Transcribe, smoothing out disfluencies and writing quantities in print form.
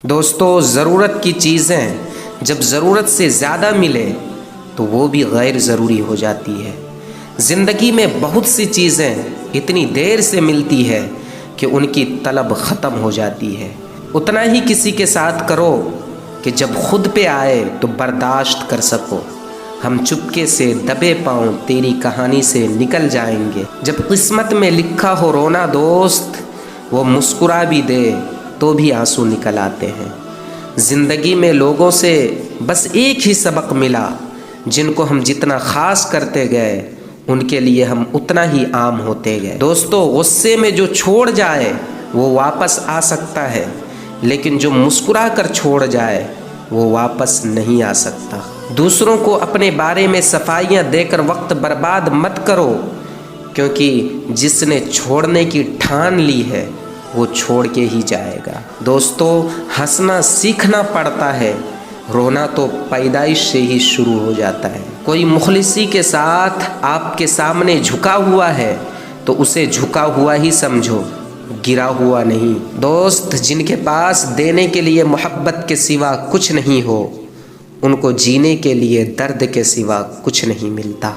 دوستو، ضرورت کی چیزیں جب ضرورت سے زیادہ ملے تو وہ بھی غیر ضروری ہو جاتی ہے۔ زندگی میں بہت سی چیزیں اتنی دیر سے ملتی ہے کہ ان کی طلب ختم ہو جاتی ہے۔ اتنا ہی کسی کے ساتھ کرو کہ جب خود پہ آئے تو برداشت کر سکو۔ ہم چپکے سے دبے پاؤں تیری کہانی سے نکل جائیں گے۔ جب قسمت میں لکھا ہو رونا دوست، وہ مسکرا بھی دے تو بھی آنسو نکل آتے ہیں۔ زندگی میں لوگوں سے بس ایک ہی سبق ملا، جن کو ہم جتنا خاص کرتے گئے ان کے لیے ہم اتنا ہی عام ہوتے گئے۔ دوستو، غصے میں جو چھوڑ جائے وہ واپس آ سکتا ہے، لیکن جو مسکرا کر چھوڑ جائے وہ واپس نہیں آ سکتا۔ دوسروں کو اپنے بارے میں صفائیاں دے کر وقت برباد مت کرو، کیونکہ جس نے چھوڑنے کی ٹھان لی ہے وہ چھوڑ کے ہی جائے گا۔ دوستو، ہنسنا سیکھنا پڑتا ہے، رونا تو پیدائش سے ہی شروع ہو جاتا ہے۔ کوئی مخلصی کے ساتھ آپ کے سامنے جھکا ہوا ہے تو اسے جھکا ہوا ہی سمجھو، گرا ہوا نہیں۔ دوست جن کے پاس دینے کے لیے محبت کے سوا کچھ نہیں ہو، ان کو جینے کے لیے درد کے سوا کچھ نہیں ملتا۔